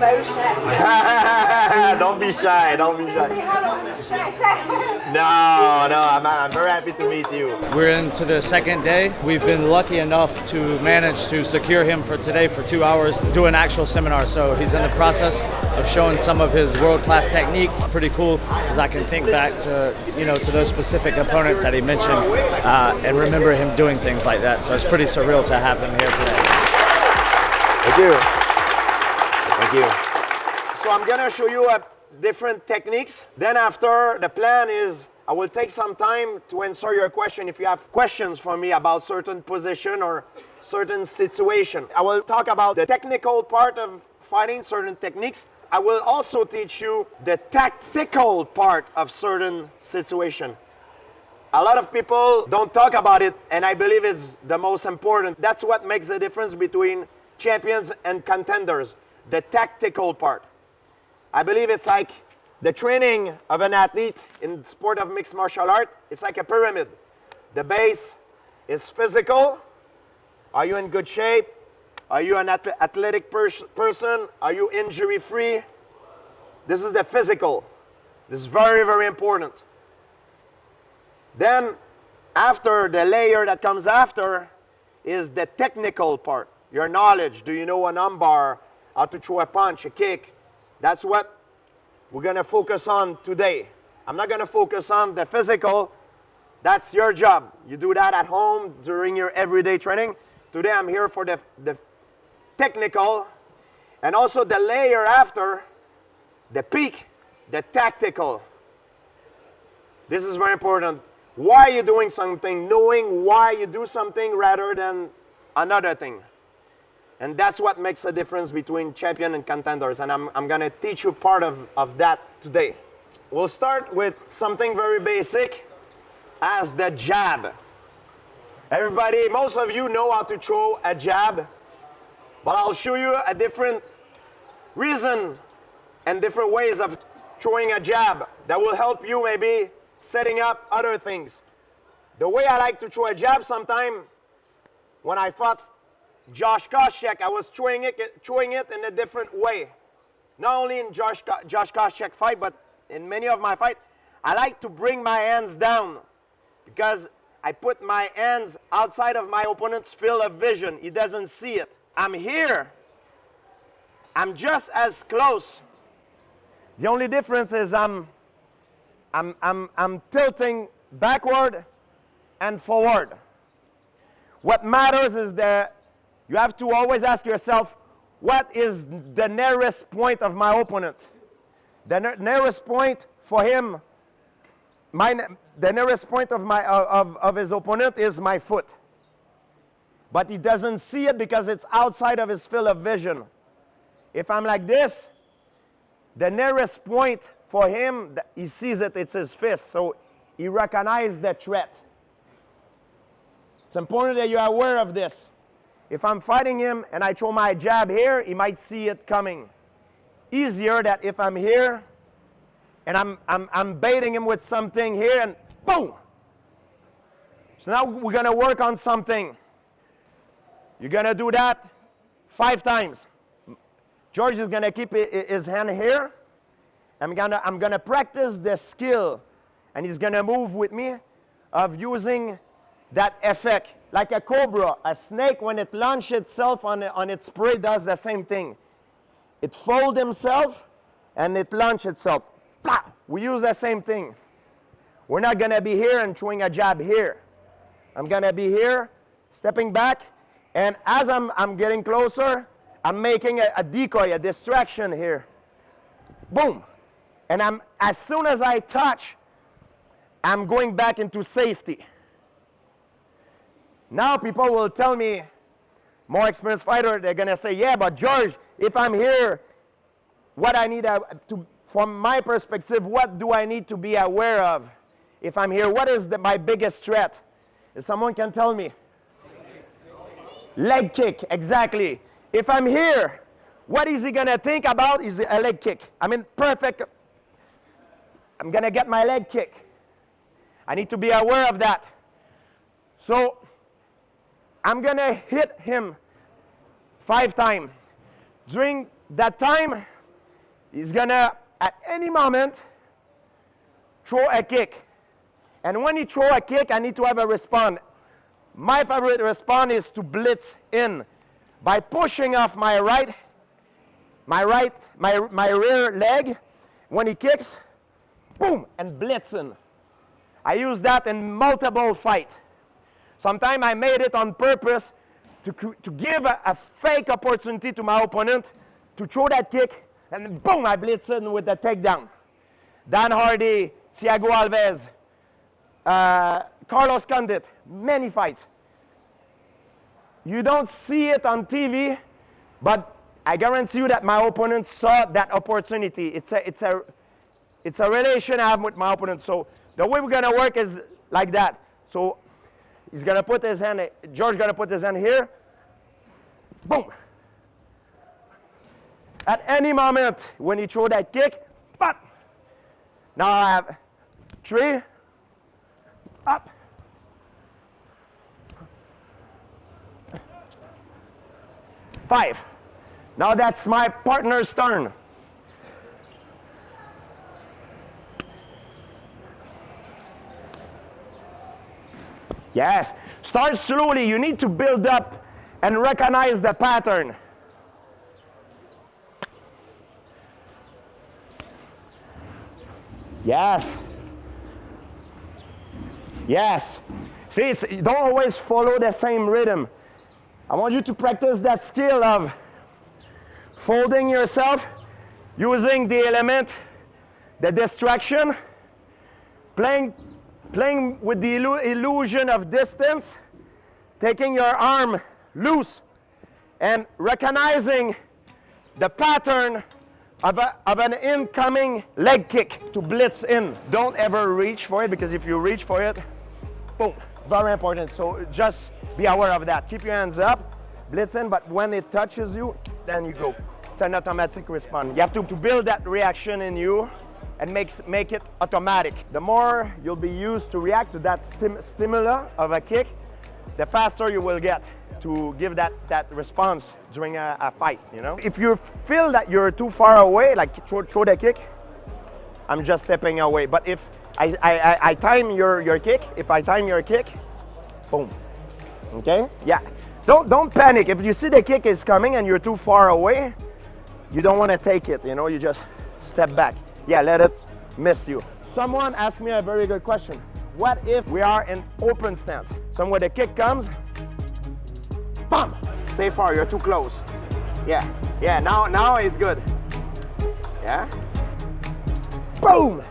very shy. Don't be shy, don't be shy. Say hello. Shy. No, I'm very happy to meet you. We're into the second day. We've been lucky enough to manage to secure him for today for 2 hours to do an actual seminar. So he's in the process of showing some of his world-class techniques. Pretty cool, as I can think back to, to those specific opponents that he mentioned and remember him doing things like that. So it's pretty surreal to have him here today. Thank you. Thank you. So I'm gonna show you different techniques. Then after, the plan is I will take some time to answer your question. If you have questions for me about certain position or certain situation, I will talk about the technical part of fighting, certain techniques. I will also teach you the tactical part of certain situation. A lot of people don't talk about it, and I believe it's the most important. That's what makes the difference between champions and contenders, the tactical part. I believe it's like the training of an athlete in the sport of mixed martial art. It's like a pyramid. The base is physical. Are you in good shape? Are you an athletic person? Are you injury-free? This is the physical. This is very, very important. Then, after, the layer that comes after is the technical part. Your knowledge. Do you know an armbar? How to throw a punch, a kick? That's what we're going to focus on today. I'm not going to focus on the physical. That's your job. You do that at home during your everyday training. Today I'm here for the technical, and also the layer after, the peak, the tactical. This is very important. Why are you doing something? Knowing why you do something rather than another thing. And that's what makes the difference between champion and contenders. And I'm going to teach you part of that today. We'll start with something very basic as the jab. Everybody, most of you know how to throw a jab, but I'll show you a different reason and different ways of throwing a jab that will help you maybe setting up other things. The way I like to throw a jab sometime, when I fought Josh Koscheck, I was throwing it in a different way. Not only in Josh Koscheck fight, but in many of my fights, I like to bring my hands down because I put my hands outside of my opponent's field of vision. He doesn't see it. I'm here. I'm just as close. The only difference is I'm tilting backward and forward. What matters is that you have to always ask yourself, what is the nearest point of my opponent? The nearest point for him, the nearest point of his opponent is my foot. But he doesn't see it because it's outside of his field of vision. If I'm like this, the nearest point for him, he sees it, it's his fist. So he recognizes the threat. It's important that you are aware of this. If I'm fighting him and I throw my jab here, he might see it coming. Easier that if I'm here and I'm baiting him with something here and boom! So now we're going to work on something. You're going to do that 5 times. George is going to keep his hand here. I'm going to practice the skill, and he's going to move with me of using that effect. Like a cobra, a snake, when it launches itself on its prey, does the same thing. It folds himself, and it launches itself. Blah! We use the same thing. We're not going to be here and throwing a jab here. I'm going to be here, stepping back, and as I'm getting closer, I'm making a decoy, a distraction here. Boom! And as soon as I touch, I'm going back into safety. Now people will tell me, more experienced fighter, they're going to say, yeah, but George, if I'm here, what I need to, from my perspective, what do I need to be aware of? If I'm here, what is my biggest threat? If someone can tell me. Leg kick, exactly. If I'm here, what is he going to think about is a leg kick. I mean, perfect. I'm going to get my leg kick. I need to be aware of that. So I'm going to hit him 5 times. During that time, He's gonna, at any moment, throw a kick. And when he throw a kick, I need to have a response. My favorite response is to blitz in by pushing off my rear leg. When he kicks, boom, and blitz in. I use that in multiple fights. Sometimes I made it on purpose to give a fake opportunity to my opponent to throw that kick, and then boom, I blitz in with the takedown. Dan Hardy, Thiago Alves, Carlos Condit, many fights. You don't see it on TV, but I guarantee you that my opponent saw that opportunity. It's a relation I have with my opponent. So the way we're gonna work is like that. So he's gonna put his hand, George gonna put his hand here. Boom. At any moment when he throw that kick, pop. Now I have 3, up, 5. Now that's my partner's turn. Yes, start slowly. You need to build up and recognize the pattern. Yes. Yes. See, you don't always follow the same rhythm. I want you to practice that skill of folding yourself, using the element, the distraction, playing with the illusion of distance, taking your arm loose, and recognizing the pattern of an incoming leg kick to blitz in. Don't ever reach for it, because if you reach for it, boom, very important. So just be aware of that. Keep your hands up, blitz in, but when it touches you, then you go. It's an automatic response. You have to build that reaction in you and make it automatic. The more you'll be used to react to that stimuli of a kick, the faster you will get to give that response during a fight, you know? If you feel that you're too far away, like throw the kick, I'm just stepping away. But if I time your kick, boom, okay? Yeah, don't panic. If you see the kick is coming and you're too far away, you don't want to take it, you know? You just step back. Yeah, let it miss you. Someone asked me a very good question. What if we are in open stance? So when the kick comes, bam! Stay far, you're too close. Yeah, now it's good. Yeah? Boom!